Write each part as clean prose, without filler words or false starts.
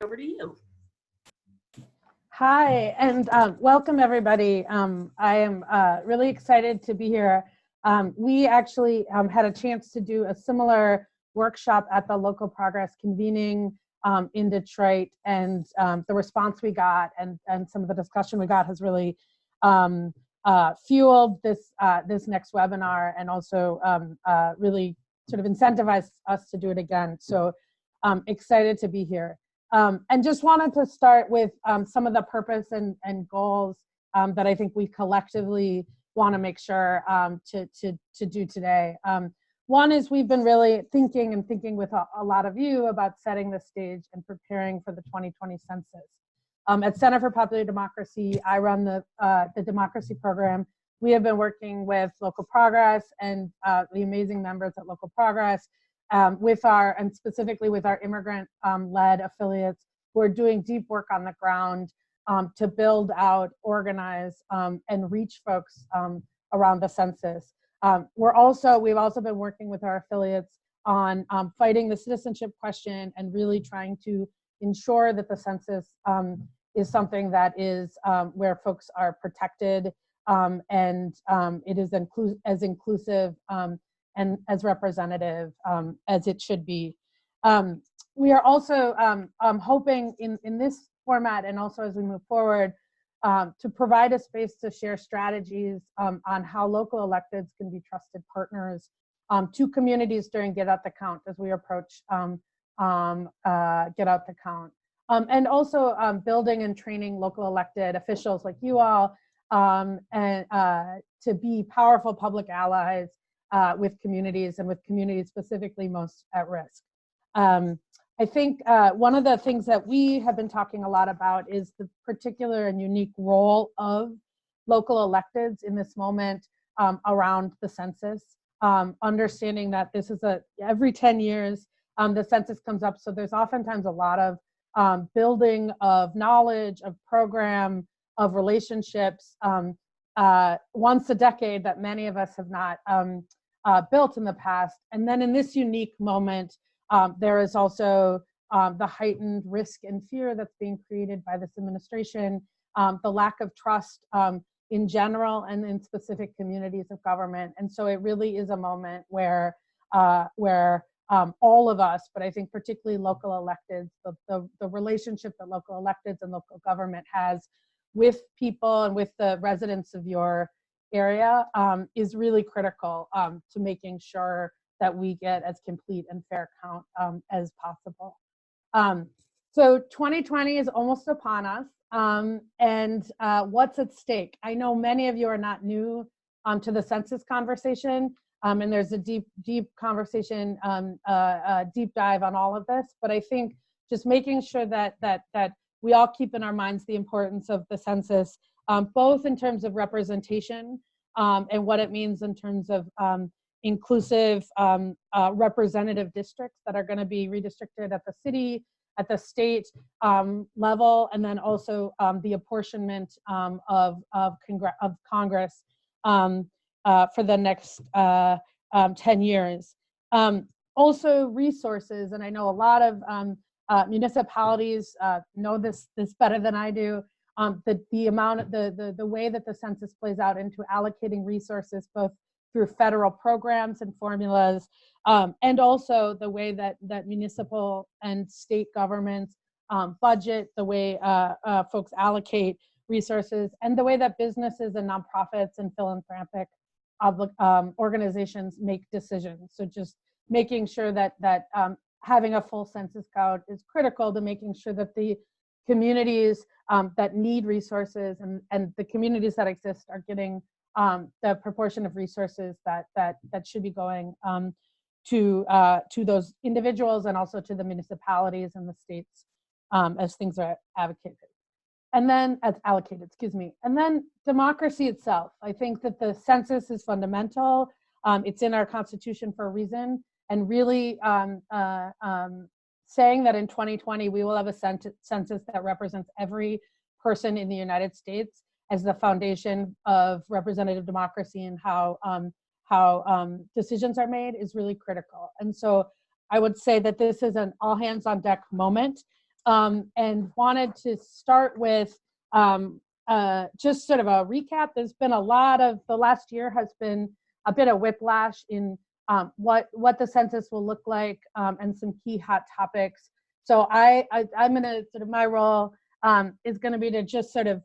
over to you. Hi, and welcome everybody. I am really excited to be here. We actually had a chance to do a similar workshop at the Local Progress convening in Detroit, and the response we got and some of the discussion we got has really fueled this this next webinar, and also really sort of incentivized us to do it again. So excited to be here. And just wanted to start with some of the purpose and goals that I think we collectively want to make sure to do today. One is we've been really thinking with a lot of you about setting the stage and preparing for the 2020 census. At Center for Popular Democracy, I run the democracy program. We have been working with Local Progress and the amazing members at Local Progress, and specifically with our immigrant led affiliates who are doing deep work on the ground to build out, organize, and reach folks around the census. We've also been working with our affiliates on fighting the citizenship question and really trying to ensure that the census is something that is where folks are protected and it is as inclusive and as representative as it should be. We are also hoping in this format, and also as we move forward, to provide a space to share strategies on how local electeds can be trusted partners to communities during Get Out the Count as we approach Get Out the Count. And also building and training local elected officials like you all and to be powerful public allies with communities, and with communities specifically most at risk. I think one of the things that we have been talking a lot about is the particular and unique role of local electeds in this moment around the census, understanding that this is every 10 years the census comes up, so there's oftentimes a lot of building of knowledge, of program, of relationships once a decade that many of us have not built in the past. And then in this unique moment, there is also the heightened risk and fear that's being created by this administration, the lack of trust in general and in specific communities of government. And so it really is a moment where all of us, but I think particularly local electeds, the relationship that local electeds and local government has with people and with the residents of your area is really critical to making sure that we get as complete and fair count as possible. So 2020 is almost upon us, and what's at stake? I know many of you are not new to the census conversation, and there's a deep conversation, deep dive on all of this, but I think just making sure that we all keep in our minds the importance of the census, both in terms of representation and what it means in terms of inclusive representative districts that are going to be redistricted at the city, at the state level, and then also the apportionment of Congress for the next 10 years. Also resources, and I know a lot of municipalities know this better than I do. The way that the census plays out into allocating resources, both through federal programs and formulas, and also the way that municipal and state governments budget, the way folks allocate resources, and the way that businesses and nonprofits and philanthropic organizations make decisions. So just making sure that having a full census count is critical to making sure that the communities that need resources and the communities that exist are getting the proportion of resources that should be going to those individuals and also to the municipalities and the states as things are allocated. And then And then democracy itself. I think that the census is fundamental. It's in our Constitution for a reason, and really saying that in 2020 we will have a census that represents every person in the United States as the foundation of representative democracy and how decisions are made is really critical. And so I would say that this is an all hands on deck moment. and wanted to start with just sort of a recap. There's been a lot of, the last year has been a bit of whiplash in what the census will look like, and some key hot topics. So I'm gonna sort of, my role is gonna be to just sort of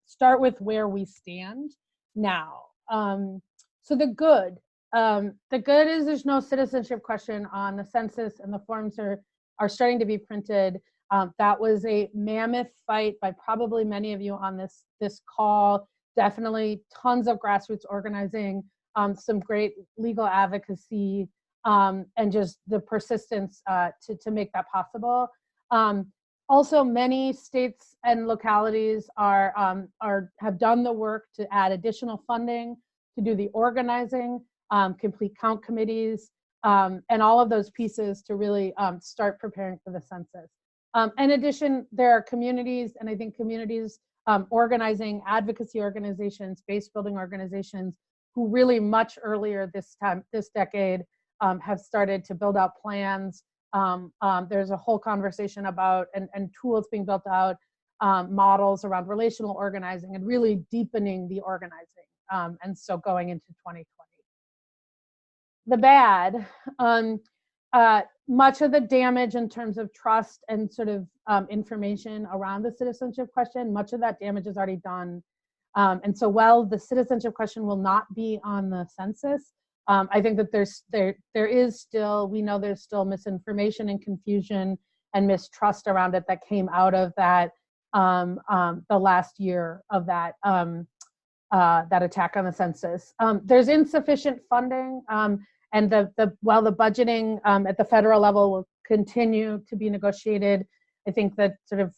start with where we stand now. So the good is there's no citizenship question on the census, and the forms are starting to be printed. That was a mammoth fight by probably many of you on this call. Definitely tons of grassroots organizing, some great legal advocacy, and just the persistence to make that possible. Also, many states and localities have done the work to add additional funding, to do the organizing, complete count committees, and all of those pieces to really start preparing for the census. In addition, there are communities, and I think communities organizing, advocacy organizations, base building organizations, who really much earlier this decade have started to build out plans. There's a whole conversation about, and tools being built out, models around relational organizing and really deepening the organizing. And so going into 2020. The bad, much of the damage in terms of trust and sort of information around the citizenship question, much of that damage is already done. And so while the citizenship question will not be on the census, I think that there is still, we know there's still misinformation and confusion and mistrust around it that came out of that, the last year of that, that attack on the census. There's insufficient funding, and while the budgeting at the federal level will continue to be negotiated, I think that sort of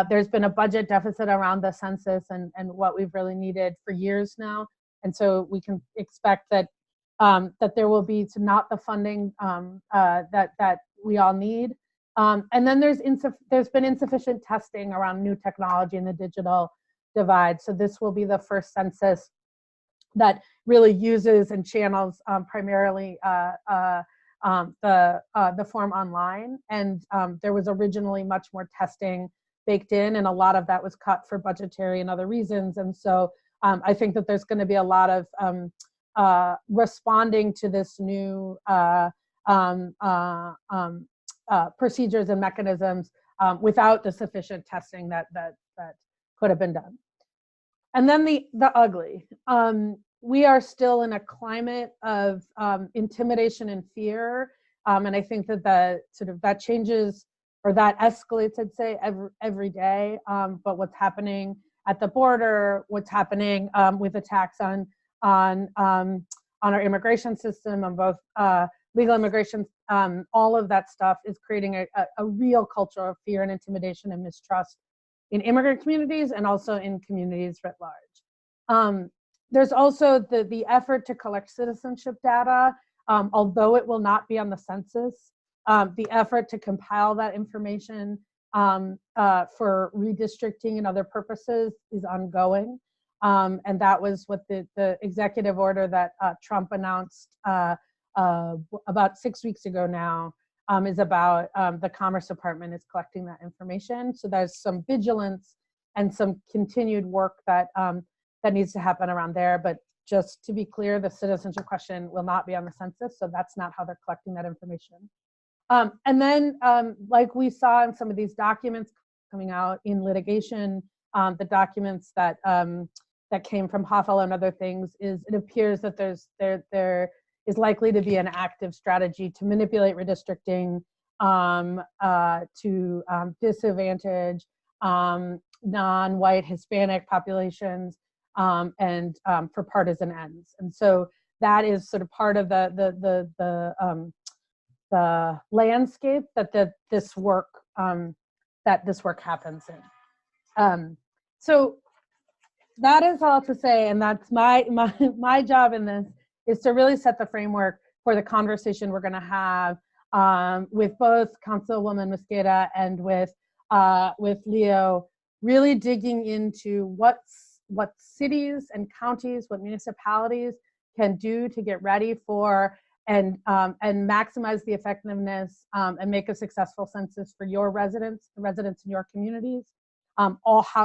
there's been a budget deficit around the census and what we've really needed for years now. And so we can expect that that there will be not the funding that we all need. And then there's been insufficient testing around new technology and the digital divide. So this will be the first census that really uses and channels primarily the form online. And there was originally much more testing baked in, and a lot of that was cut for budgetary and other reasons. And so I think that there's going to be a lot of responding to this new procedures and mechanisms without the sufficient testing that could have been done. And then the ugly. We are still in a climate of intimidation and fear, and I think that that changes, or that escalates, I'd say, every day. But what's happening at the border, what's happening with attacks on our immigration system, on both legal immigration, all of that stuff is creating a real culture of fear and intimidation and mistrust in immigrant communities and also in communities writ large. There's also the effort to collect citizenship data, although it will not be on the census. The effort to compile that information for redistricting and other purposes is ongoing. And that was what the executive order that Trump announced about 6 weeks ago now is about. The Commerce Department is collecting that information. So there's some vigilance and some continued work that needs to happen around there. But just to be clear, the citizenship question will not be on the census. So that's not how they're collecting that information. And then, like we saw in some of these documents coming out in litigation, the documents that came from Hoffel and other things, it appears that there is likely to be an active strategy to manipulate redistricting, to disadvantage non-white Hispanic populations, and for partisan ends. And so that is sort of part of the landscape that this work happens in. So that is all to say, and that's my job in this, is to really set the framework for the conversation we're going to have with both Councilwoman Mosqueda and with Leo, really digging into what cities and counties, what municipalities can do to get ready for maximize the effectiveness and make a successful census for your residents, the residents in your communities,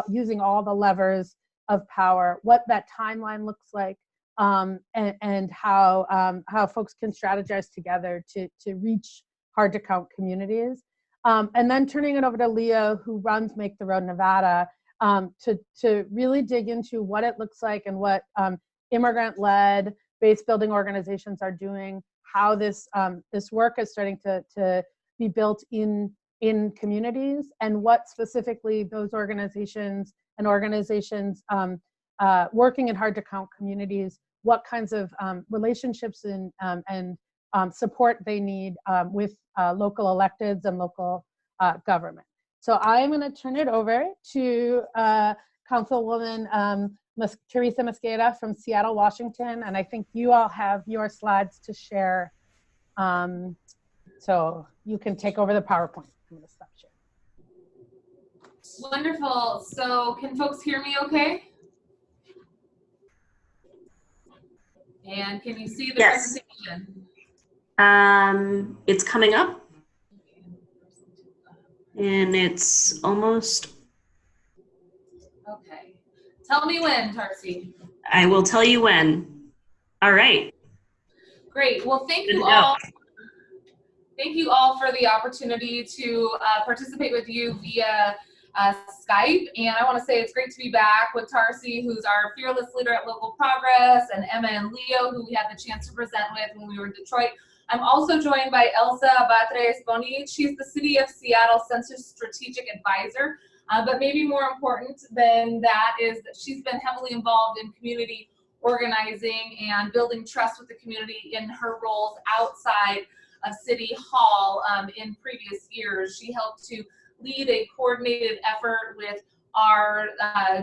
using all the levers of power, what that timeline looks like, and how folks can strategize together to reach hard to count communities. And then turning it over to Leo, who runs Make the Road Nevada, to really dig into what it looks like and what immigrant-led base building organizations are doing, how this work is starting to be built in communities, and what specifically those organizations and organizations working in hard to count communities, what kinds of relationships and support they need with local electeds and local government. So I'm going to turn it over to Councilwoman Teresa Mosqueda from Seattle, Washington, and I think you all have your slides to share, so you can take over the PowerPoint. I'm going to stop sharing. Wonderful. So can folks hear me okay? And can you see the presentation? It's coming up. And it's almost. Okay. Tell me when, Tarsi. I will tell you when. All right. Great. Well, thank you all. Thank you all for the opportunity to participate with you via Skype. And I want to say it's great to be back with Tarsi, who's our fearless leader at Local Progress, and Emma and Leo, who we had the chance to present with when we were in Detroit. I'm also joined by Elsa Batres-Bonit. She's the City of Seattle Census Strategic Advisor. But maybe more important than that is that she's been heavily involved in community organizing and building trust with the community in her roles outside of City Hall in previous years. She helped to lead a coordinated effort with our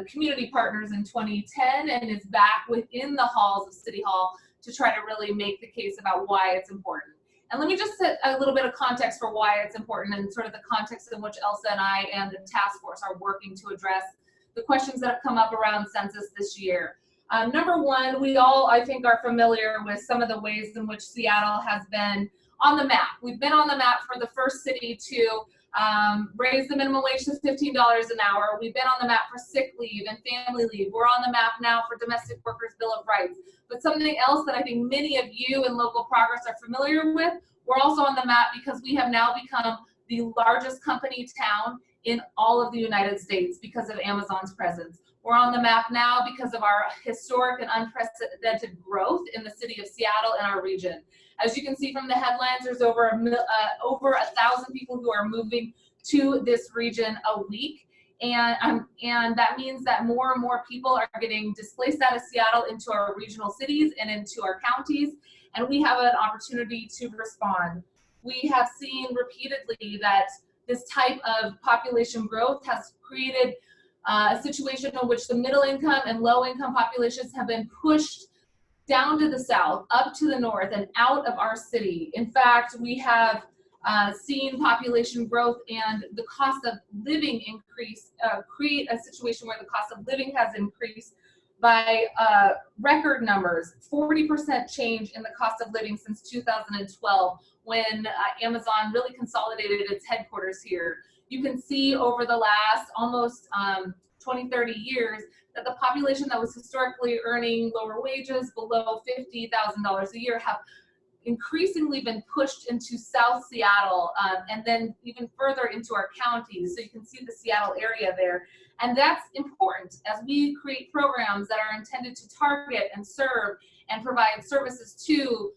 community partners in 2010 and is back within the halls of City Hall to try to really make the case about why it's important. And let me just set a little bit of context for why it's important and sort of the context in which Elsa and I and the task force are working to address the questions that have come up around census this year. Number one, we all, I think, are familiar with some of the ways in which Seattle has been on the map. We've been on the map for the first city to raise the minimum wage to $15 an hour. We've been on the map for sick leave and family leave. We're on the map now for domestic workers' bill of rights. But something else that I think many of you in Local Progress are familiar with, we're also on the map because we have now become the largest company town in all of the United States because of Amazon's presence. We're on the map now because of our historic and unprecedented growth in the city of Seattle and our region. As you can see from the headlines, there's over 1,000 people who are moving to this region a week. And that means that more and more people are getting displaced out of Seattle into our regional cities and into our counties, and we have an opportunity to respond. We have seen repeatedly that this type of population growth has created a situation in which the middle income and low income populations have been pushed down to the south, up to the north, and out of our city. In fact, we have seen population growth and the cost of living increase, create a situation where the cost of living has increased by record numbers, 40% change in the cost of living since 2012, when Amazon really consolidated its headquarters here. You can see over the last almost 20, 30 years that the population that was historically earning lower wages below $50,000 a year have increasingly been pushed into South Seattle and then even further into our counties. So you can see the Seattle area there. And that's important as we create programs that are intended to target and serve and provide services to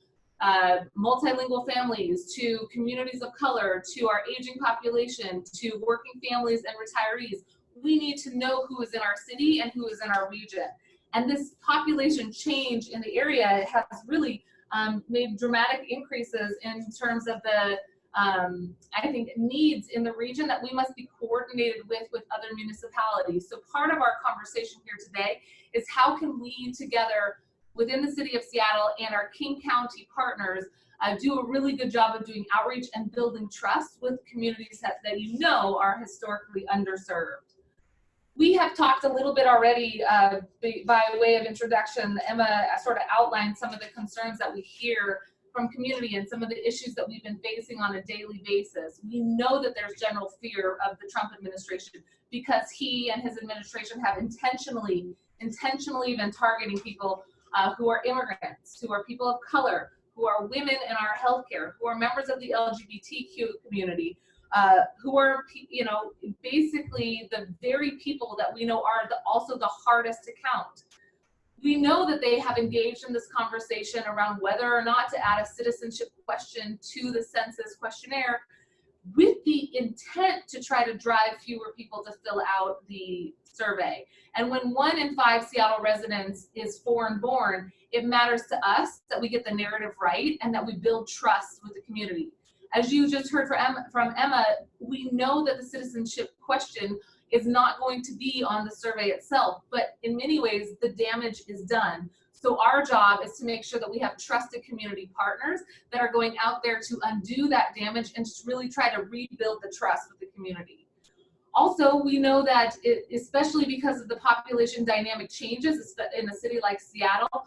multilingual families, to communities of color, to our aging population, to working families and retirees. We need to know who is in our city and who is in our region. And this population change in the area has really made dramatic increases in terms of the, I think, needs in the region that we must be coordinated with other municipalities. So part of our conversation here today is how can we together within the city of Seattle and our King County partners do a really good job of doing outreach and building trust with communities that you know are historically underserved. We have talked a little bit already by way of introduction. Emma sort of outlined some of the concerns that we hear from community and some of the issues that we've been facing on a daily basis, we know that there's general fear of the Trump administration because he and his administration have intentionally been targeting people who are immigrants, who are people of color, who are women in our healthcare, who are members of the LGBTQ community, who are, you know, basically the very people that we know are also the hardest to count. We know that they have engaged in this conversation around whether or not to add a citizenship question to the census questionnaire with the intent to try to drive fewer people to fill out the survey. And when 1 in 5 Seattle residents is foreign born, it matters to us that we get the narrative right and that we build trust with the community. As you just heard from Emma, we know that the citizenship question is not going to be on the survey itself, but in many ways the damage is done. So our job is to make sure that we have trusted community partners that are going out there to undo that damage and just really try to rebuild the trust with the community. Also, we know that especially because of the population dynamic changes in a city like Seattle,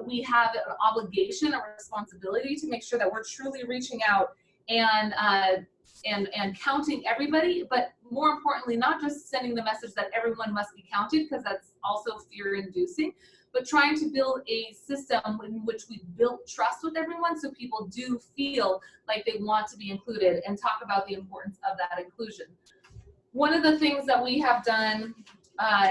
we have an obligation, a responsibility to make sure that we're truly reaching out and counting everybody, but more importantly, not just sending the message that everyone must be counted, because that's also fear-inducing, but trying to build a system in which we build trust with everyone so people do feel like they want to be included and talk about the importance of that inclusion. One of the things that we have done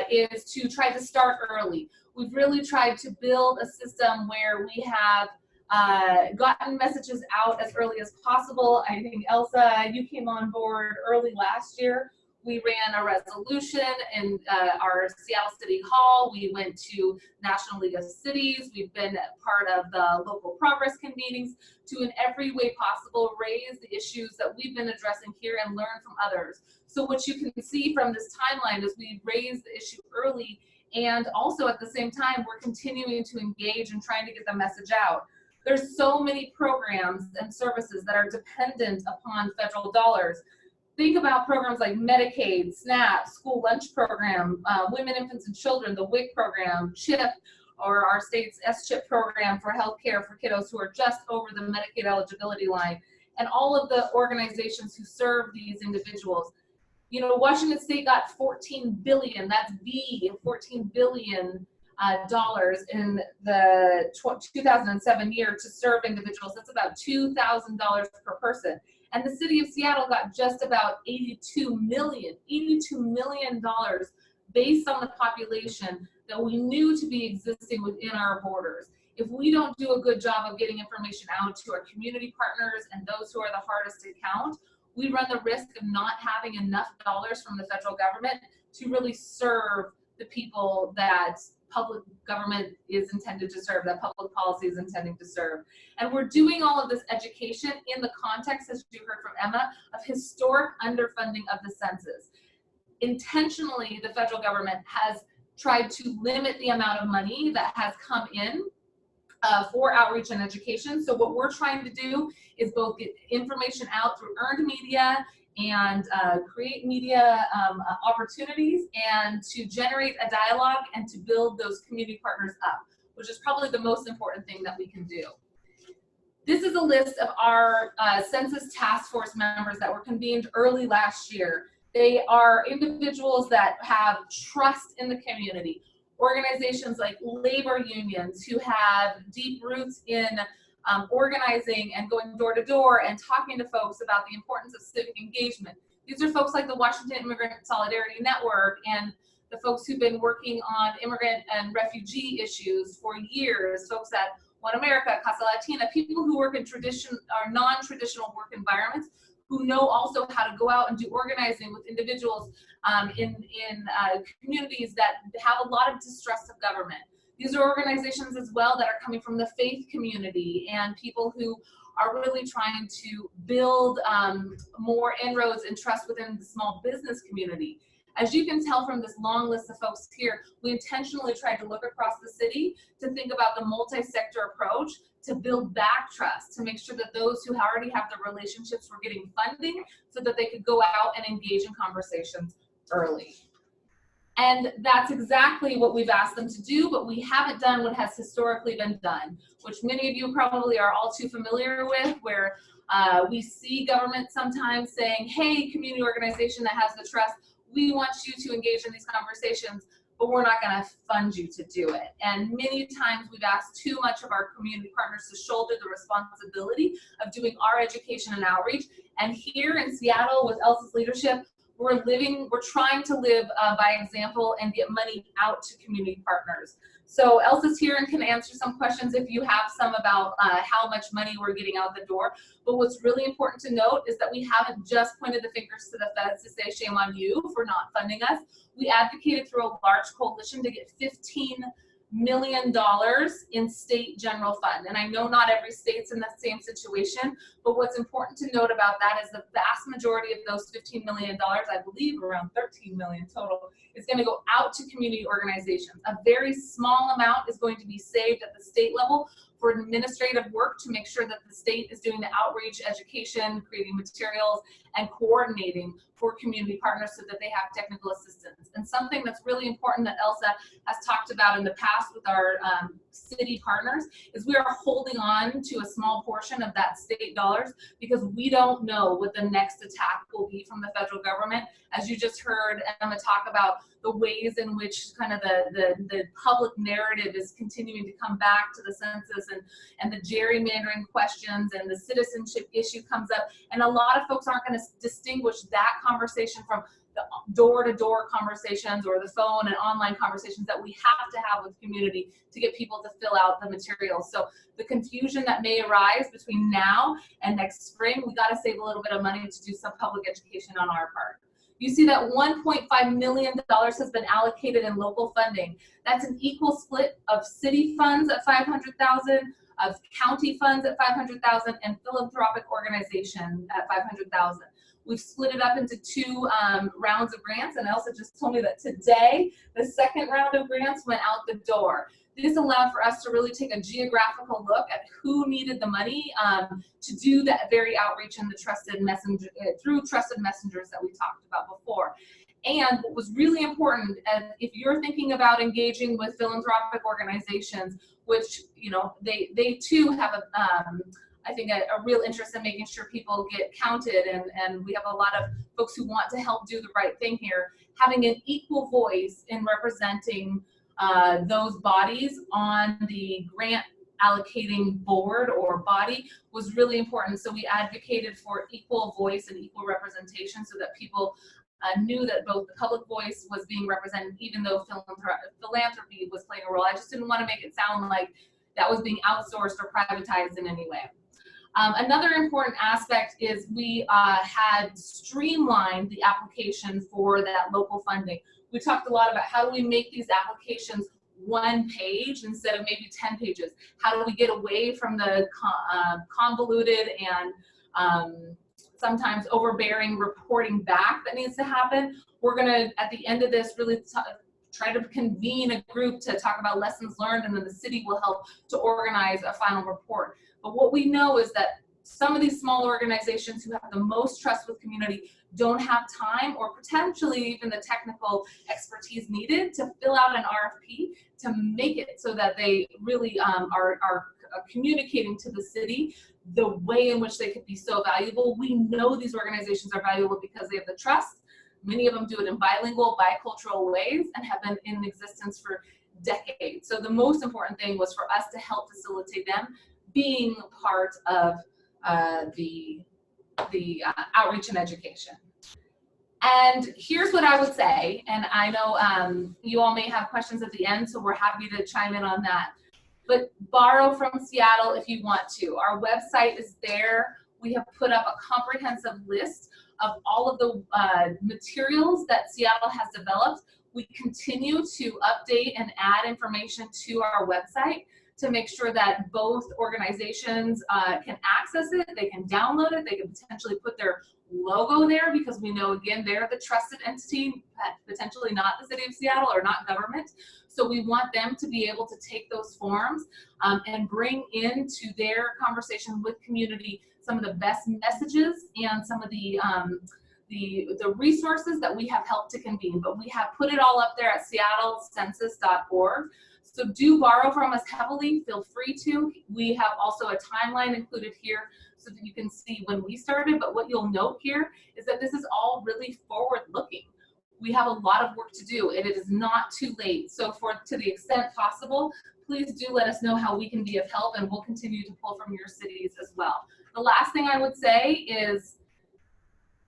is to try to start early. We've really tried to build a system where we have gotten messages out as early as possible. I think, Elsa, you came on board early last year. We ran a resolution in our Seattle City Hall. We went to National League of Cities. We've been part of the local progress convenings to, in every way possible, raise the issues that we've been addressing here and learn from others. So what you can see from this timeline is we raised the issue early, and also at the same time, we're continuing to engage and trying to get the message out. There's so many programs and services that are dependent upon federal dollars. Think about programs like Medicaid, SNAP, School Lunch Program, Women, Infants, and Children, the WIC program, CHIP, or our state's SCHIP program for healthcare for kiddos who are just over the Medicaid eligibility line, and all of the organizations who serve these individuals. You know, Washington State got $14 billion, that's $14 billion dollars in the 2007 year to serve individuals. That's about $2,000 per person. And the city of Seattle got just about $82 million based on the population that we knew to be existing within our borders. If we don't do a good job of getting information out to our community partners and those who are the hardest to count, we run the risk of not having enough dollars from the federal government to really serve the people that public government is intended to serve, that public policy is intending to serve. And we're doing all of this education in the context, as you heard from Emma, of historic underfunding of the census. Intentionally, the federal government has tried to limit the amount of money that has come in for outreach and education. So what we're trying to do is both get information out through earned media and create media opportunities, and to generate a dialogue and to build those community partners up, which is probably the most important thing that we can do. This is a list of our census task force members that were convened early last year. They are individuals that have trust in the community, organizations like labor unions who have deep roots in organizing and going door to door and talking to folks about the importance of civic engagement. These are folks like the Washington Immigrant Solidarity Network and the folks who've been working on immigrant and refugee issues for years, folks at One America, Casa Latina, people who work in non-traditional work environments, who know also how to go out and do organizing with individuals in communities that have a lot of distrust of government. These are organizations as well that are coming from the faith community and people who are really trying to build more inroads and trust within the small business community. As you can tell from this long list of folks here, we intentionally tried to look across the city to think about the multi-sector approach to build back trust, to make sure that those who already have the relationships were getting funding so that they could go out and engage in conversations early. And that's exactly what we've asked them to do, but we haven't done what has historically been done, which many of you probably are all too familiar with, where we see government sometimes saying, hey, community organization that has the trust, we want you to engage in these conversations, but we're not going to fund you to do it. And many times we've asked too much of our community partners to shoulder the responsibility of doing our education and outreach. And here in Seattle, with Elsa's leadership, we're trying to live by example and get money out to community partners. So Elsa's here and can answer some questions if you have some about how much money we're getting out the door. But what's really important to note is that we haven't just pointed the fingers to the feds to say shame on you for not funding us. We advocated through a large coalition to get $15 million in state general fund. And I know not every state's in the same situation, but what's important to note about that is the vast majority of those $15 million, I believe around 13 million total, is going to go out to community organizations. A very small amount is going to be saved at the state level for administrative work to make sure that the state is doing the outreach, education, creating materials, and coordinating for community partners so that they have technical assistance. And something that's really important that Elsa has talked about in the past with our city partners is we are holding on to a small portion of that state dollars because we don't know what the next attack will be from the federal government. As you just heard Emma talk about the ways in which kind of the public narrative is continuing to come back to the census, and the gerrymandering questions and the citizenship issue comes up, and a lot of folks aren't going to distinguish that conversation from the door-to-door conversations or the phone and online conversations that we have to have with community to get people to fill out the materials. So the confusion that may arise between now and next spring, we got to save a little bit of money to do some public education on our part. You see that $1.5 million has been allocated in local funding. That's an equal split of city funds at $500,000, of county funds at $500,000, and philanthropic organization at $500,000. We've split it up into two rounds of grants, and Elsa just told me that today the second round of grants went out the door. This allowed for us to really take a geographical look at who needed the money to do that very outreach in the trusted messenger through trusted messengers that we talked about before. And what was really important, if you're thinking about engaging with philanthropic organizations, which they too have I think a real interest in making sure people get counted, and we have a lot of folks who want to help do the right thing here. Having an equal voice in representing those bodies on the grant allocating board or body was really important. So we advocated for equal voice and equal representation so that people knew that both the public voice was being represented, even though philanthropy was playing a role. I just didn't want to make it sound like that was being outsourced or privatized in any way. Another important aspect is we had streamlined the application for that local funding. We talked a lot about how do we make these applications one page instead of maybe 10 pages? How do we get away from the convoluted and sometimes overbearing reporting back that needs to happen? We're gonna, at the end of this, really try to convene a group to talk about lessons learned, and then the city will help to organize a final report. But what we know is that some of these small organizations who have the most trust with community don't have time or potentially even the technical expertise needed to fill out an RFP to make it so that they really are communicating to the city the way in which they could be so valuable. We know these organizations are valuable because they have the trust. Many of them do it in bilingual, bicultural ways and have been in existence for decades. So the most important thing was for us to help facilitate them being part of the outreach and education. And here's what I would say, and I know you all may have questions at the end, so we're happy to chime in on that. But borrow from Seattle if you want to. Our website is there. We have put up a comprehensive list of all of the materials that Seattle has developed. We continue to update and add information to our website to make sure that both organizations can access it, they can download it, they can potentially put their logo there because we know, again, they're the trusted entity, potentially not the city of Seattle or not government. So we want them to be able to take those forms and bring into their conversation with community some of the best messages and some of the the resources that we have helped to convene, but we have put it all up there at seattlecensus.org. So do borrow from us heavily, feel free to. We have also a timeline included here so that you can see when we started, but what you'll note here is that this is all really forward-looking. We have a lot of work to do, and it is not too late. So to the extent possible, please do let us know how we can be of help, and we'll continue to pull from your cities as well. The last thing I would say is,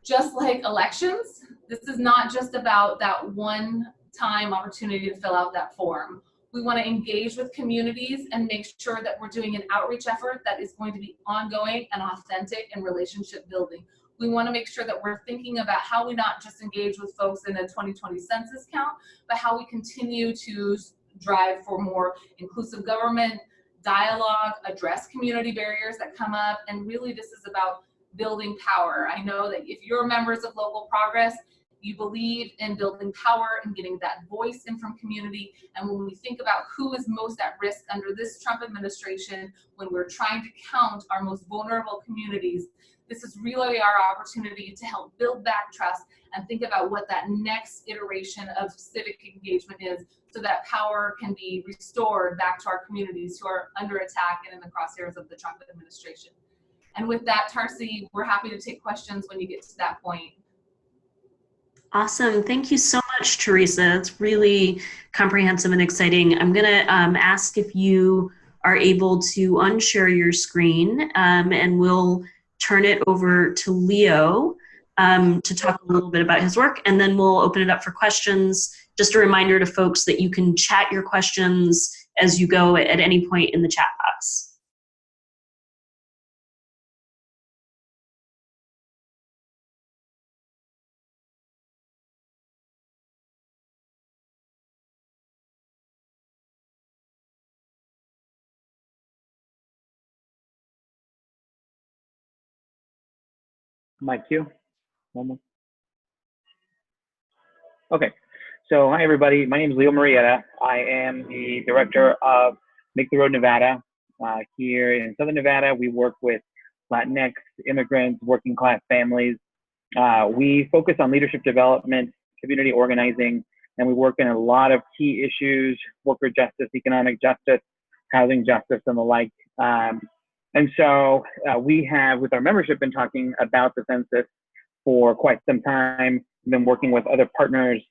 just like elections, this is not just about that one-time opportunity to fill out that form. We want to engage with communities and make sure that we're doing an outreach effort that is going to be ongoing and authentic and relationship building. We want to make sure that we're thinking about how we not just engage with folks in the 2020 census count, but how we continue to drive for more inclusive government, dialogue, address community barriers that come up, and really this is about building power. I know that if you're members of Local Progress, you believe in building power and getting that voice in from community. And when we think about who is most at risk under this Trump administration, when we're trying to count our most vulnerable communities, this is really our opportunity to help build back trust and think about what that next iteration of civic engagement is, so that power can be restored back to our communities who are under attack and in the crosshairs of the Trump administration. And with that, Tarsi, we're happy to take questions when you get to that point. Awesome. Thank you so much, Teresa. It's really comprehensive and exciting. I'm going to ask if you are able to unshare your screen, and we'll turn it over to Leo to talk a little bit about his work, and then we'll open it up for questions. Just a reminder to folks that you can chat your questions as you go at any point in the chat box. My cue. Okay, so hi everybody. My name is Leo Murietta. I am the director of Make the Road Nevada. Here in Southern Nevada, we work with Latinx, immigrants, working class families. We focus on leadership development, community organizing, and we work in a lot of key issues: worker justice, economic justice, housing justice, and the like. And so we have, with our membership, been talking about the census for quite some time. We've been working with other partners,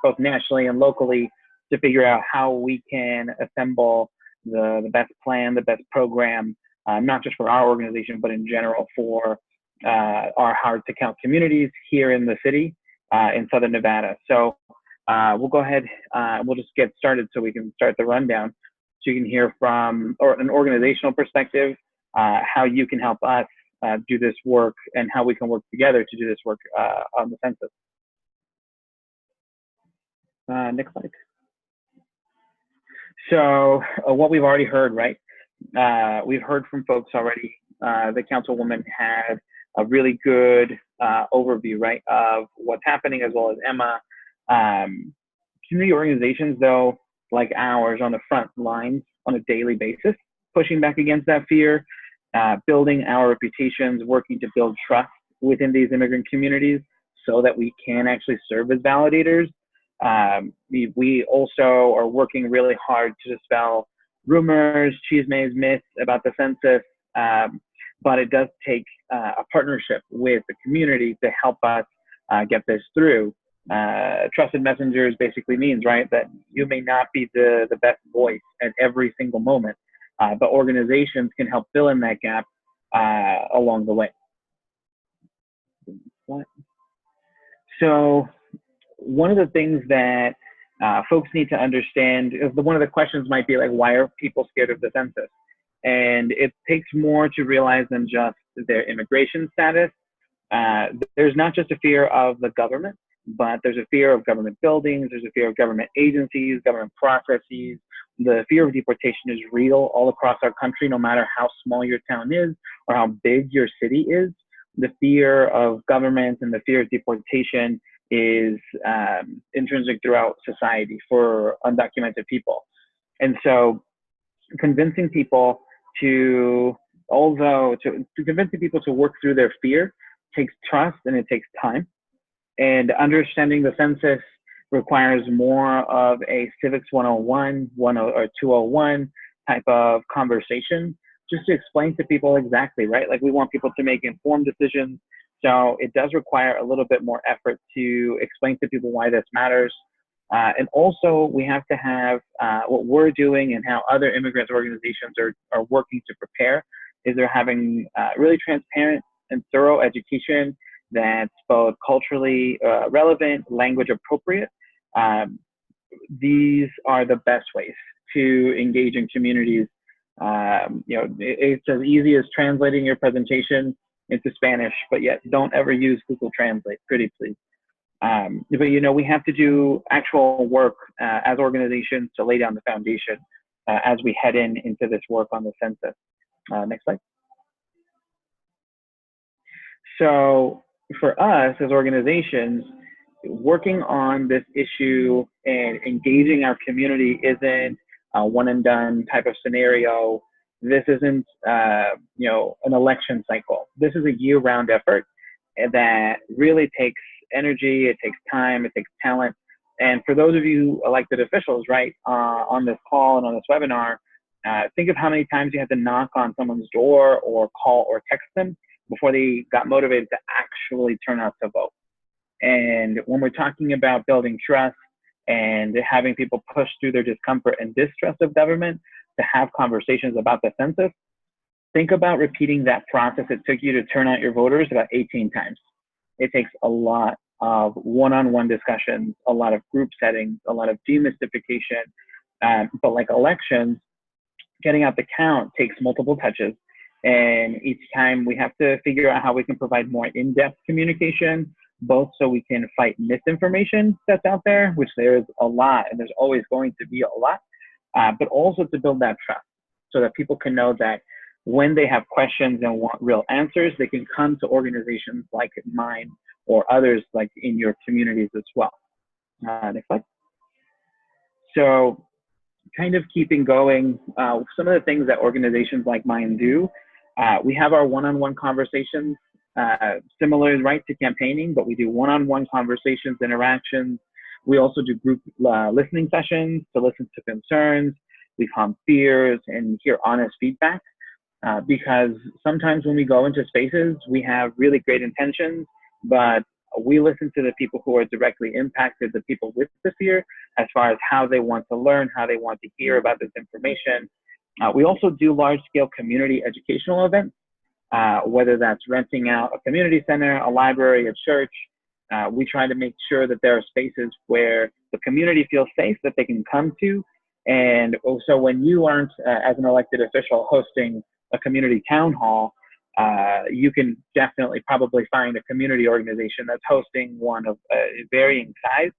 both nationally and locally, to figure out how we can assemble the best plan, the best program, not just for our organization, but in general for our hard to count communities here in the city in Southern Nevada. So we'll go ahead, we'll just get started so we can start the rundown. So you can hear from an organizational perspective, how you can help us do this work and how we can work together to do this work on the census. Next slide. So what we've already heard, right? We've heard from folks already. The councilwoman had a really good overview, right, of what's happening, as well as Emma. Community organizations, though, like ours, on the front lines on a daily basis, pushing back against that fear, building our reputations, working to build trust within these immigrant communities so that we can actually serve as validators. We also are working really hard to dispel rumors, chismes, myths about the census, but it does take a partnership with the community to help us get this through. Trusted messengers basically means, right, that you may not be the best voice at every single moment, but organizations can help fill in that gap along the way. So one of the things that folks need to understand is one of the questions might be like, why are people scared of the census? And it takes more to realize than just their immigration status. There's not just a fear of the government, but there's a fear of government buildings, there's a fear of government agencies, government processes. The fear of deportation is real all across our country, no matter how small your town is or how big your city is. The fear of government and the fear of deportation is intrinsic throughout society for undocumented people. And so convincing people to convincing people to work through their fear takes trust and it takes time. And understanding the census requires more of a civics 101, or 201 type of conversation, just to explain to people exactly, right? Like we want people to make informed decisions. So it does require a little bit more effort to explain to people why this matters. And also we have to have what we're doing and how other immigrant organizations are working to prepare is they're having really transparent and thorough education that's both culturally relevant, language appropriate. These are the best ways to engage in communities. It's as easy as translating your presentation into Spanish, but yet don't ever use Google Translate, pretty please. But we have to do actual work as organizations to lay down the foundation as we head into this work on the census. Next slide. So for us as organizations, working on this issue and engaging our community isn't a one and done type of scenario. This isn't, an election cycle. This is a year-round effort that really takes energy, it takes time, it takes talent. And for those of you elected officials, right, on this call and on this webinar, think of how many times you had to knock on someone's door or call or text them before they got motivated to actually turn out to vote. And when we're talking about building trust and having people push through their discomfort and distrust of government to have conversations about the census, think about repeating that process it took you to turn out your voters about 18 times. It takes a lot of one-on-one discussions, a lot of group settings, a lot of demystification. But like elections, getting out the count takes multiple touches. And each time we have to figure out how we can provide more in-depth communication, both so we can fight misinformation that's out there, which there is a lot, and there's always going to be a lot, but also to build that trust so that people can know that when they have questions and want real answers, they can come to organizations like mine or others like in your communities as well. Next slide. So kind of keeping going, some of the things that organizations like mine do, we have our one-on-one conversations, similar, right, to campaigning, but we do one-on-one conversations, interactions. We also do group listening sessions to listen to concerns, we calm fears, and hear honest feedback. Because sometimes when we go into spaces, we have really great intentions, but we listen to the people who are directly impacted, the people with the fear, as far as how they want to learn, how they want to hear about this information. We also do large-scale community educational events, whether that's renting out a community center, a library, a church. We try to make sure that there are spaces where the community feels safe, that they can come to. And also when you aren't, as an elected official, hosting a community town hall, you can definitely probably find a community organization that's hosting one of varying size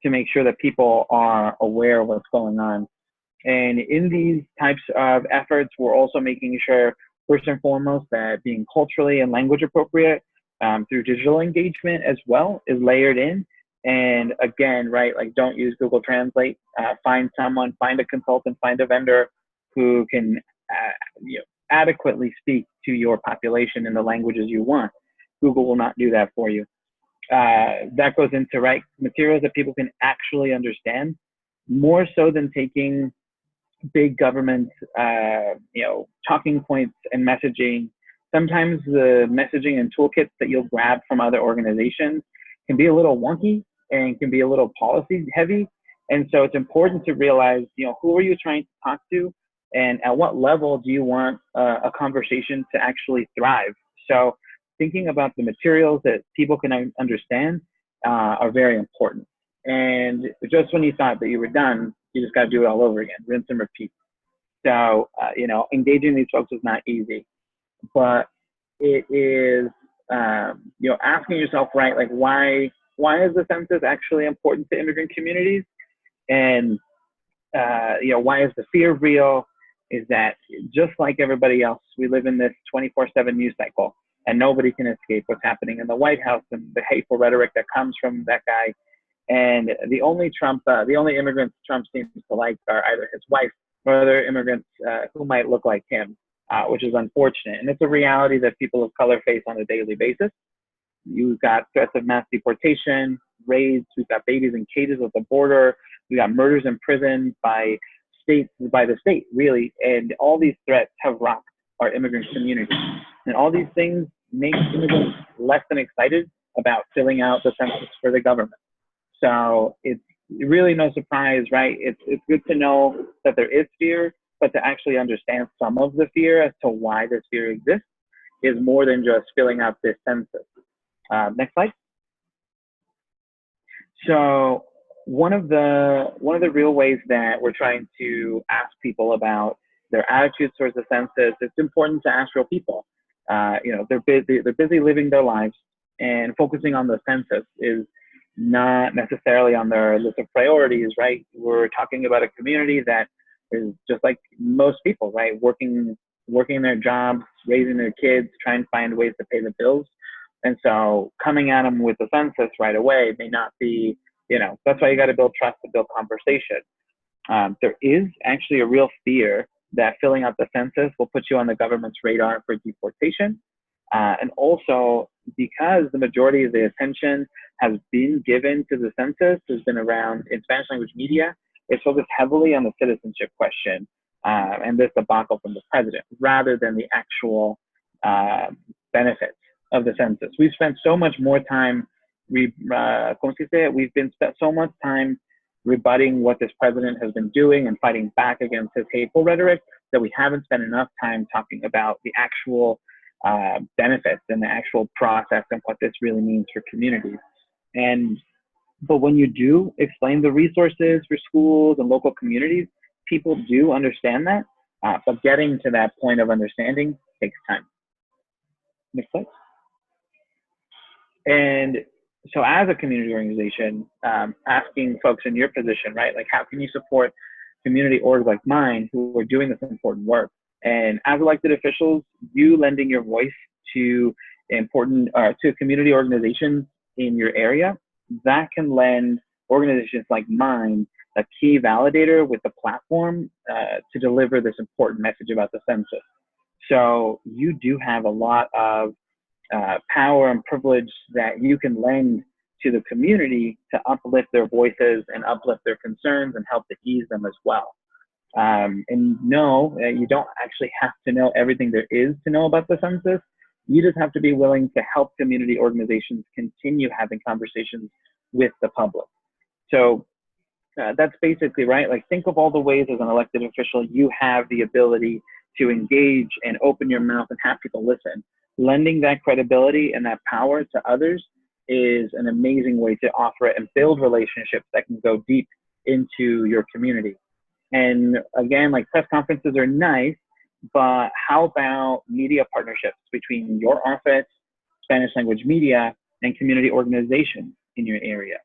to make sure that people are aware of what's going on. And in these types of efforts, we're also making sure, first and foremost, that being culturally and language appropriate through digital engagement as well is layered in. And again, right, like don't use Google Translate. Find someone, find a consultant, find a vendor who can adequately speak to your population in the languages you want. Google will not do that for you. That goes into, right, materials that people can actually understand, more so than taking big government, talking points and messaging. Sometimes the messaging and toolkits that you'll grab from other organizations can be a little wonky and can be a little policy heavy. And so it's important to realize, who are you trying to talk to, and at what level do you want a conversation to actually thrive? So thinking about the materials that people can understand are very important. And just when you thought that you were done, you just got to do it all over again, rinse and repeat. So, engaging these folks is not easy, but it is, asking yourself, right, like why is the census actually important to immigrant communities? And, why is the fear real? Is that just like everybody else, we live in this 24/7 news cycle, and nobody can escape what's happening in the White House and the hateful rhetoric that comes from that guy. And the only immigrants Trump seems to like are either his wife or other immigrants who might look like him, which is unfortunate. And it's a reality that people of color face on a daily basis. You've got threats of mass deportation, raids. We've got babies in cages at the border. We've got murders in prison by the state, really. And all these threats have rocked our immigrant community. And all these things make immigrants less than excited about filling out the census for the government. So it's really no surprise, right? It's good to know that there is fear, but to actually understand some of the fear as to why this fear exists is more than just filling out this census. Next slide. So one of the real ways that we're trying to ask people about their attitudes towards the census, it's important to ask real people. They're busy living their lives, and focusing on the census is not necessarily on their list of priorities, right? We're talking about a community that is just like most people, right? Working their jobs, raising their kids, trying to find ways to pay the bills. And so coming at them with the census right away may not be, that's why you got to build trust to build conversation. There is actually a real fear that filling out the census will put you on the government's radar for deportation. And also, because the majority of the attention has been given to the census, has been around in Spanish language media, it's focused heavily on the citizenship question and this debacle from the president, rather than the actual benefits of the census. We've spent so much more time, we've been spent so much time rebutting what this president has been doing and fighting back against his hateful rhetoric that we haven't spent enough time talking about the actual benefits and the actual process and what this really means for communities. But when you do explain the resources for schools and local communities, people do understand that, but getting to that point of understanding takes time. Next slide. And so as a community organization, asking folks in your position, right, like how can you support community orgs like mine who are doing this important work? And as elected officials, you lending your voice to community organizations in your area, that can lend organizations like mine a key validator with the platform to deliver this important message about the census. So you do have a lot of power and privilege that you can lend to the community to uplift their voices and uplift their concerns and help to ease them as well. And no, you don't actually have to know everything there is to know about the census. You just have to be willing to help community organizations continue having conversations with the public. So that's basically right. Like, think of all the ways as an elected official you have the ability to engage and open your mouth and have people listen. Lending that credibility and that power to others is an amazing way to offer it and build relationships that can go deep into your community. And again, like, press conferences are nice, but how about media partnerships between your office, Spanish language media, and community organizations in your area?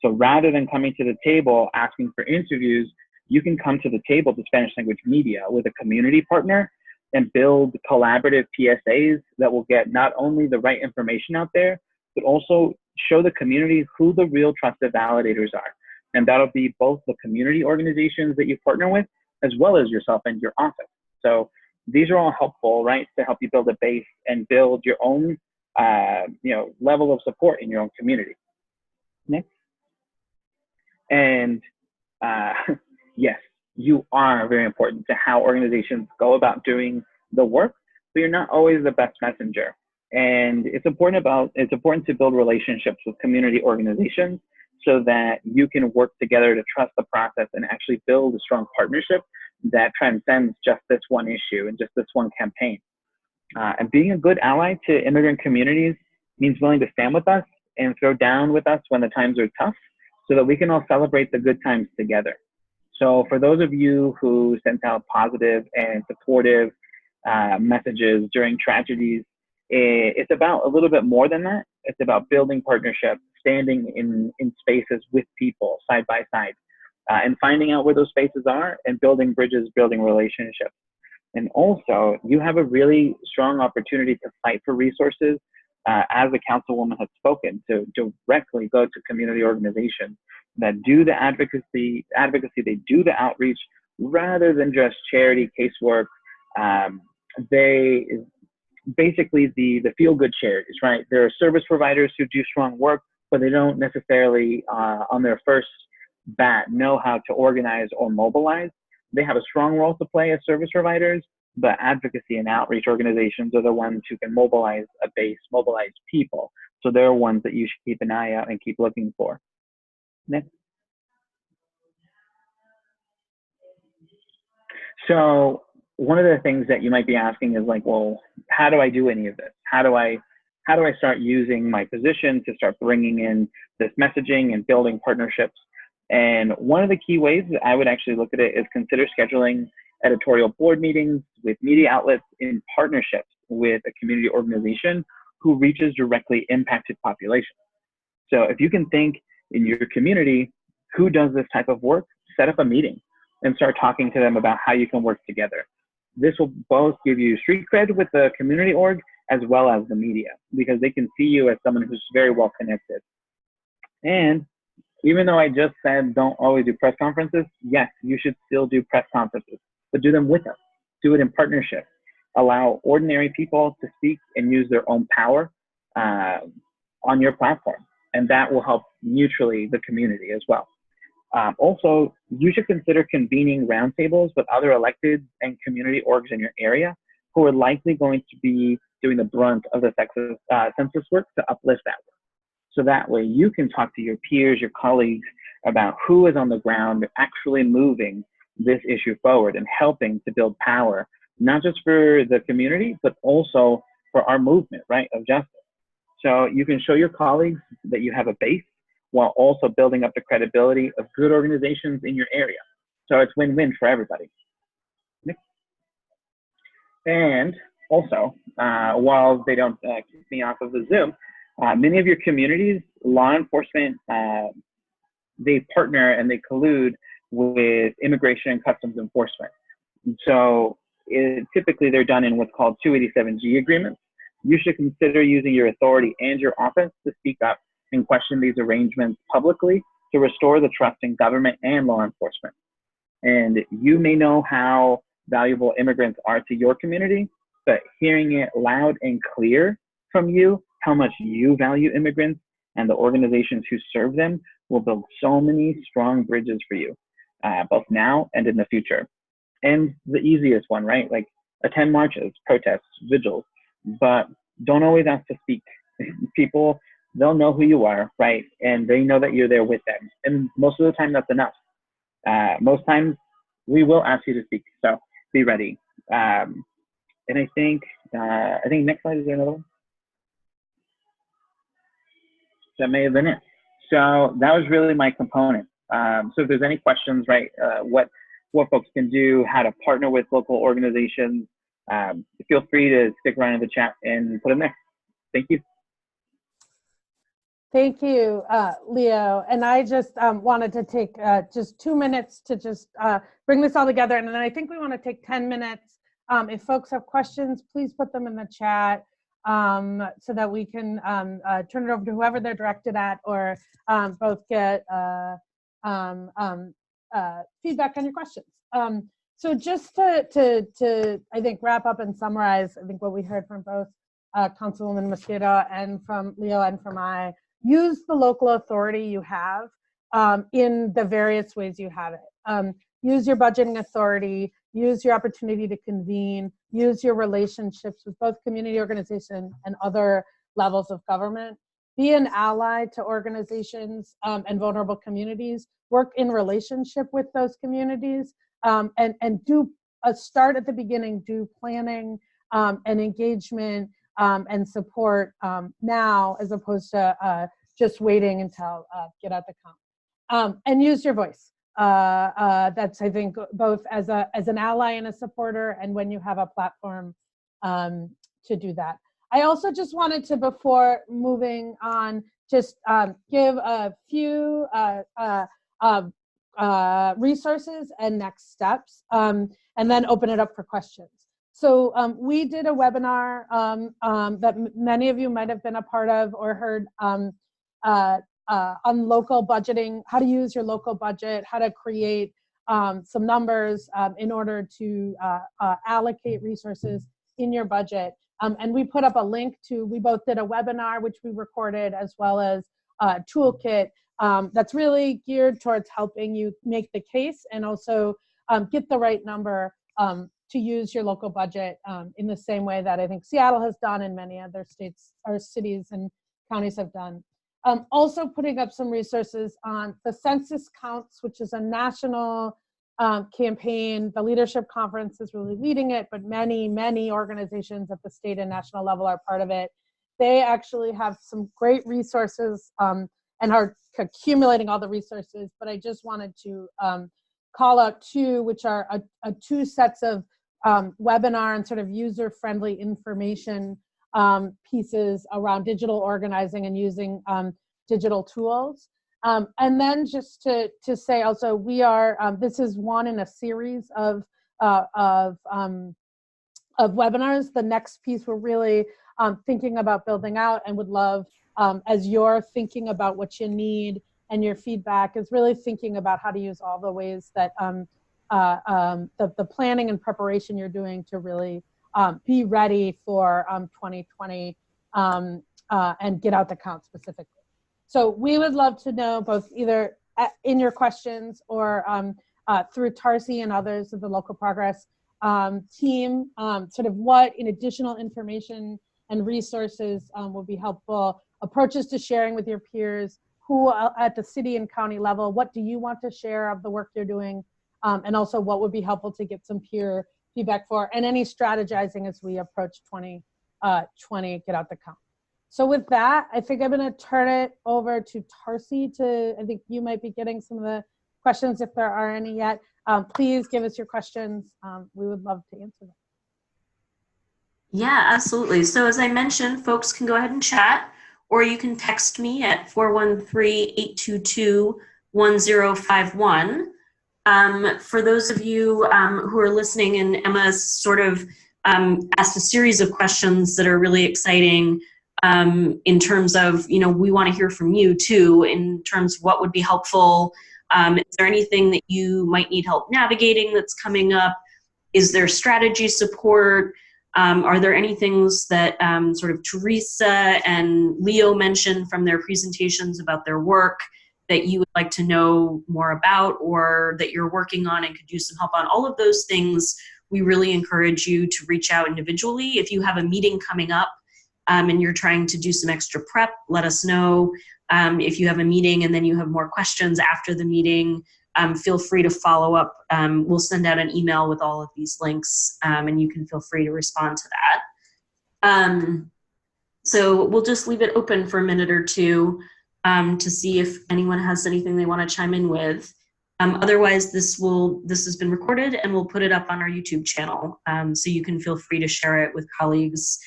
So rather than coming to the table asking for interviews, you can come to the table to Spanish language media with a community partner and build collaborative PSAs that will get not only the right information out there, but also show the community who the real trusted validators are. And that'll be both the community organizations that you partner with, as well as yourself and your office. So these are all helpful, right, to help you build a base and build your own, level of support in your own community. Next. And yes, you are very important to how organizations go about doing the work, but you're not always the best messenger. And it's important to build relationships with community organizations so that you can work together to trust the process and actually build a strong partnership that transcends just this one issue and just this one campaign. And being a good ally to immigrant communities means willing to stand with us and throw down with us when the times are tough, so that we can all celebrate the good times together. So for those of you who sent out positive and supportive messages during tragedies, it's about a little bit more than that. It's about building partnerships, standing in spaces with people side by side, and finding out where those spaces are and building bridges, building relationships. And also, you have a really strong opportunity to fight for resources, as the councilwoman has spoken, to directly go to community organizations that do the advocacy, they do the outreach, rather than just charity casework. basically the feel-good charities, right? There are service providers who do strong work, but they don't necessarily, on their first bat, know how to organize or mobilize. They have a strong role to play as service providers, but advocacy and outreach organizations are the ones who can mobilize a base, mobilize people. So they're ones that you should keep an eye out and keep looking for. Next. So one of the things that you might be asking is like, well, how do I do any of this? How do I start using my position to start bringing in this messaging and building partnerships? And one of the key ways that I would actually look at it is consider scheduling editorial board meetings with media outlets in partnership with a community organization who reaches directly impacted populations. So if you can think in your community, who does this type of work, set up a meeting and start talking to them about how you can work together. This will both give you street cred with the community org as well as the media, because they can see you as someone who's very well connected. And even though I just said don't always do press conferences, yes, you should still do press conferences, but do them with us. Do it in partnership. Allow ordinary people to speak and use their own power on your platform. And that will help mutually the community as well. Also, you should consider convening roundtables with other elected and community orgs in your area who are likely going to be doing the brunt of the census work to uplift that work. So that way you can talk to your peers, your colleagues about who is on the ground actually moving this issue forward and helping to build power, not just for the community, but also for our movement, right, of justice. So you can show your colleagues that you have a base while also building up the credibility of good organizations in your area. So it's win-win for everybody. And also, while they don't keep me off of the Zoom, many of your communities, law enforcement, they partner and they collude with immigration and customs enforcement. So typically they're done in what's called 287G agreements. You should consider using your authority and your office to speak up and question these arrangements publicly to restore the trust in government and law enforcement. And you may know how valuable immigrants are to your community, but hearing it loud and clear from you, how much you value immigrants and the organizations who serve them will build so many strong bridges for you, both now and in the future. And the easiest one, right? Like attend marches, protests, vigils, but don't always ask to speak. People, they'll know who you are, right? And they know that you're there with them. And most of the time that's enough. Most times we will ask you to speak, so be ready. And I think next slide, is there another one? That may have been it. So that was really my component. So if there's any questions, right, what folks can do, how to partner with local organizations, feel free to stick around in the chat and put them there. Thank you. Thank you, Leo. And I just wanted to take just 2 minutes to just bring this all together. And then I think we want to take 10 minutes. If folks have questions, please put them in the chat so that we can turn it over to whoever they're directed at, or both get feedback on your questions. So just to I think wrap up and summarize, I think what we heard from both Councilwoman Mosqueda and from Leo and from I, use the local authority you have in the various ways you have it. Use your budgeting authority, use your opportunity to convene, use your relationships with both community organizations and other levels of government. Be an ally to organizations and vulnerable communities. Work in relationship with those communities, and do start at the beginning, do planning and engagement and support now, as opposed to just waiting until get out the count. And use your voice. That's, I think, both as an ally and a supporter, and when you have a platform to do that. I also just wanted to, before moving on, just give a few resources and next steps, and then open it up for questions. So we did a webinar that many of you might have been a part of or heard on local budgeting, how to use your local budget, how to create some numbers in order to allocate resources in your budget. And we put up a link to, we both did a webinar, which we recorded, as well as a toolkit that's really geared towards helping you make the case and also get the right number to use your local budget in the same way that I think Seattle has done and many other states or cities and counties have done. Also putting up some resources on the Census Counts, which is a national campaign. The Leadership Conference is really leading it, but many, many organizations at the state and national level are part of it. They actually have some great resources and are accumulating all the resources, but I just wanted to call out two, which are two sets of webinar and sort of user-friendly information pieces around digital organizing and using digital tools. And then just to say also, we are, this is one in a series of webinars. The next piece we're really thinking about building out and would love, as you're thinking about what you need and your feedback, is really thinking about how to use all the ways that the planning and preparation you're doing to really be ready for 2020 and get out the count specifically. So we would love to know, both either in your questions or through Tarsi and others of the Local Progress team, sort of what in additional information and resources will be helpful, approaches to sharing with your peers, who at the city and county level, what do you want to share of the work you're doing, and also what would be helpful to get some peer feedback for, and any strategizing as we approach 2020, get out the count. So with that, I think I'm going to turn it over to Tarsi to, I think you might be getting some of the questions if there are any yet. Please give us your questions. We would love to answer them. Yeah, absolutely. So as I mentioned, folks can go ahead and chat, or you can text me at 413-822-1051. For those of you who are listening, and Emma's sort of asked a series of questions that are really exciting in terms of, we want to hear from you too, in terms of what would be helpful. Is there anything that you might need help navigating that's coming up? Is there strategy support? Are there any things that sort of Teresa and Leo mentioned from their presentations about their work that you would like to know more about, or that you're working on and could use some help on? All of those things, we really encourage you to reach out individually. If you have a meeting coming up and you're trying to do some extra prep, let us know. If you have a meeting and then you have more questions after the meeting, feel free to follow up. We'll send out an email with all of these links, and you can feel free to respond to that. So we'll just leave it open for a minute or two to see if anyone has anything they want to chime in with. Otherwise, this has been recorded and we'll put it up on our YouTube channel, so you can feel free to share it with colleagues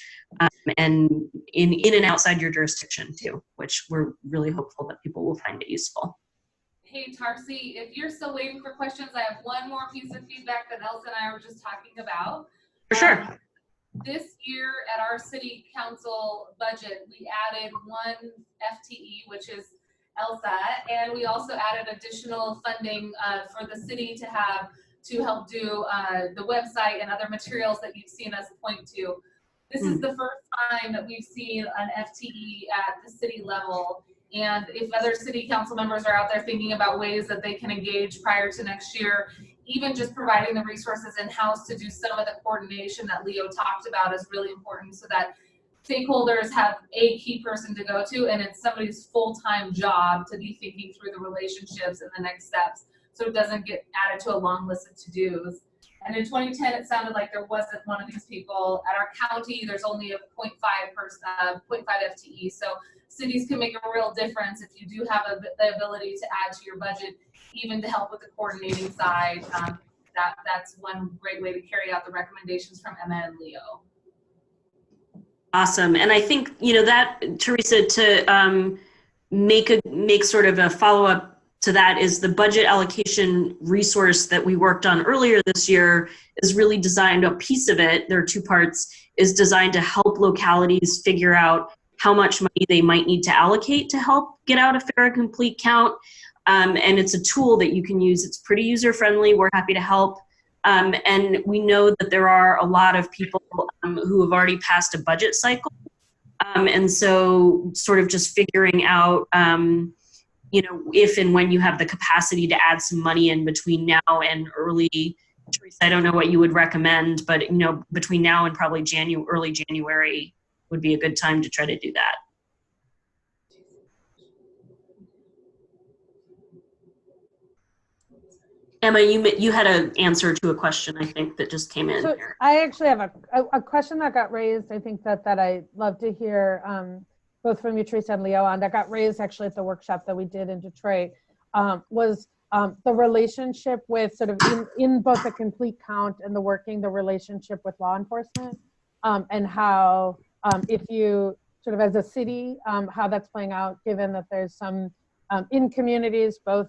and in and outside your jurisdiction too, which we're really hopeful that people will find it useful. Hey, Tarsi, if you're still waiting for questions, I have one more piece of feedback that Elsa and I were just talking about. For sure. This year at our city council budget, we added one FTE, which is Elsa, and we also added additional funding for the city to have to help do the website and other materials that you've seen us point to. This is the first time that we've seen an FTE at the city level. And if other city council members are out there thinking about ways that they can engage prior to next year, even just providing the resources in-house to do some of the coordination that Leo talked about is really important, so that stakeholders have a key person to go to, and it's somebody's full-time job to be thinking through the relationships and the next steps, so it doesn't get added to a long list of to-dos. And in 2010, it sounded like there wasn't one of these people. At our county, there's only a 0.5 FTE. So cities can make a real difference if you do have the ability to add to your budget, even to help with the coordinating side. That's one great way to carry out the recommendations from Emma and Leo. Awesome. And I think, that, Teresa, to make sort of a follow-up to that, is the budget allocation resource that we worked on earlier this year is really designed, a piece of it, there are two parts, is designed to help localities figure out how much money they might need to allocate to help get out a fair and complete count. And it's a tool that you can use. It's pretty user-friendly. We're happy to help. And we know that there are a lot of people who have already passed a budget cycle. And so sort of just figuring out, if and when you have the capacity to add some money in between now and early, Teresa, I don't know what you would recommend, but between now and probably early January would be a good time to try to do that. Emma, you had an answer to a question, I think, that just came in So here. I actually have a question that got raised. I think that I'd love to hear both from you, Teresa, and Leo, on that got raised actually at the workshop that we did in Detroit, was the relationship with sort of in both the complete count and the relationship with law enforcement, and how if you sort of as a city, how that's playing out, given that there's some in communities, both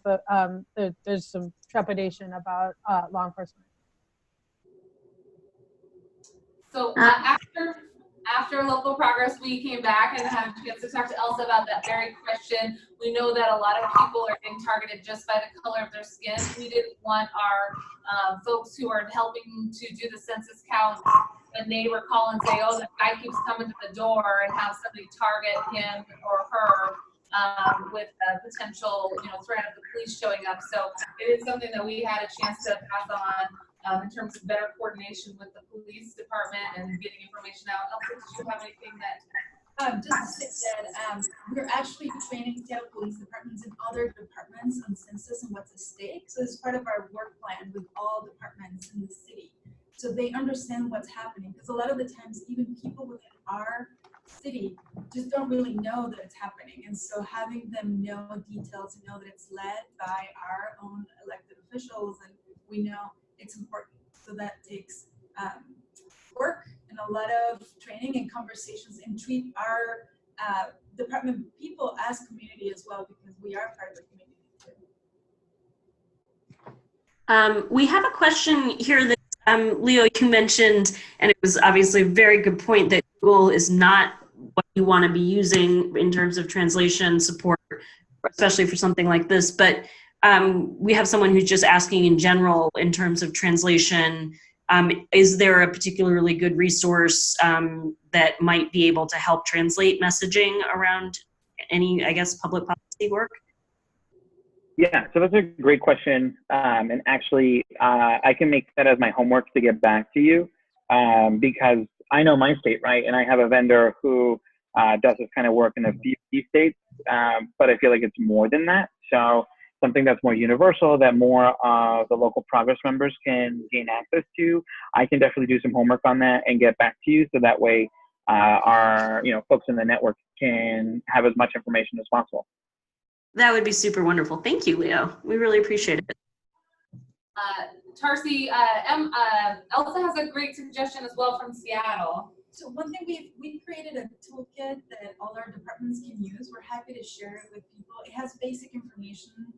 there's some trepidation about law enforcement. So after Local Progress, we came back and had a chance to talk to Elsa about that very question. We know that a lot of people are getting targeted just by the color of their skin. We didn't want our folks who are helping to do the census count, and they were calling and say, oh, this guy keeps coming to the door, and have somebody target him or her with a potential threat of the police showing up. So it is something that we had a chance to pass on in terms of better coordination with the police department and getting information out. Elsa, did you have anything that? Just to say that we're actually training Seattle police departments and other departments on census and what's at stake. So it's part of our work plan with all departments in the city, so they understand what's happening. Because a lot of the times, even people within our city just don't really know that it's happening, and so having them know details and know that it's led by our own elected officials, and we know it's important. So that takes work and a lot of training and conversations, and treat our department people as community as well, because we are part of the community too. We have a question here that Leo, you mentioned, and it was obviously a very good point, that Google is not what you want to be using in terms of translation support, especially for something like this. But we have someone who's just asking in general in terms of translation. Is there a particularly good resource that might be able to help translate messaging around any, I guess, public policy work? Yeah, so that's a great question. And actually, I can make that as my homework to get back to you, because I know my state, right? And I have a vendor who does this kind of work in a few states, but I feel like it's more than that. So something that's more universal, that more of the local progress members can gain access to. I can definitely do some homework on that and get back to you, so that way our folks in the network can have as much information as possible. That would be super wonderful. Thank you, Leo. We really appreciate it. Tarsi, Elsa has a great suggestion as well from Seattle. So one thing we've created a toolkit that all our departments can use. We're happy to share it with people. It has basic information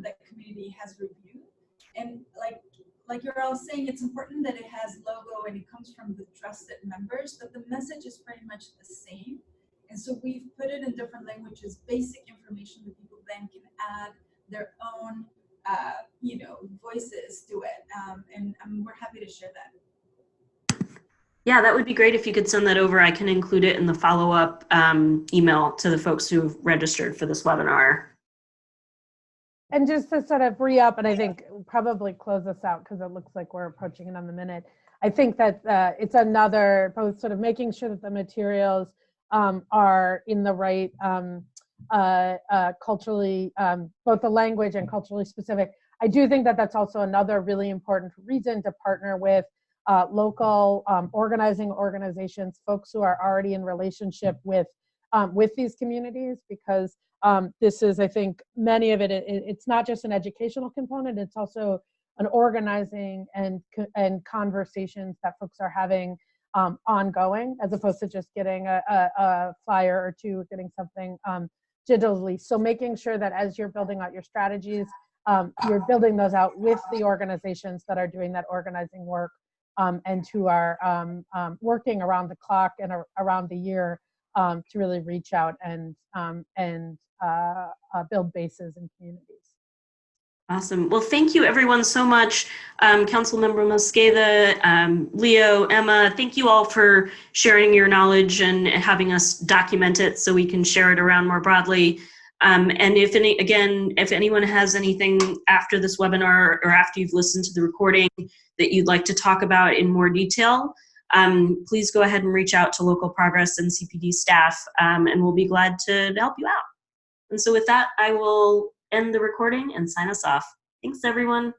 that community has reviewed, and like you're all saying, it's important that it has logo and it comes from the trusted members, but the message is pretty much the same. And so we've put it in different languages, basic information that people then can add their own voices to it, and we're happy to share that. Yeah, that would be great if you could send that over. I can include it in the follow-up email to the folks who've registered for this webinar. And just to sort of re-up, and I think probably close this out because it looks like we're approaching it on the minute. I think that it's another, both sort of making sure that the materials are in the right culturally, both the language and culturally specific. I do think that that's also another really important reason to partner with local organizing organizations, folks who are already in relationship with these communities, because this is, I think, many of it's not just an educational component, it's also an organizing and conversations that folks are having ongoing, as opposed to just getting a flyer or two, or getting something digitally. So making sure that as you're building out your strategies, you're building those out with the organizations that are doing that organizing work, and who are working around the clock and around the year to really reach out and build bases in communities. Awesome. Well, thank you everyone so much. Councilmember Mosqueda, Leo, Emma, thank you all for sharing your knowledge and having us document it so we can share it around more broadly. And if anyone has anything after this webinar or after you've listened to the recording that you'd like to talk about in more detail, please go ahead and reach out to Local Progress and CPD staff, and we'll be glad to help you out. And so with that, I will end the recording and sign us off. Thanks, everyone.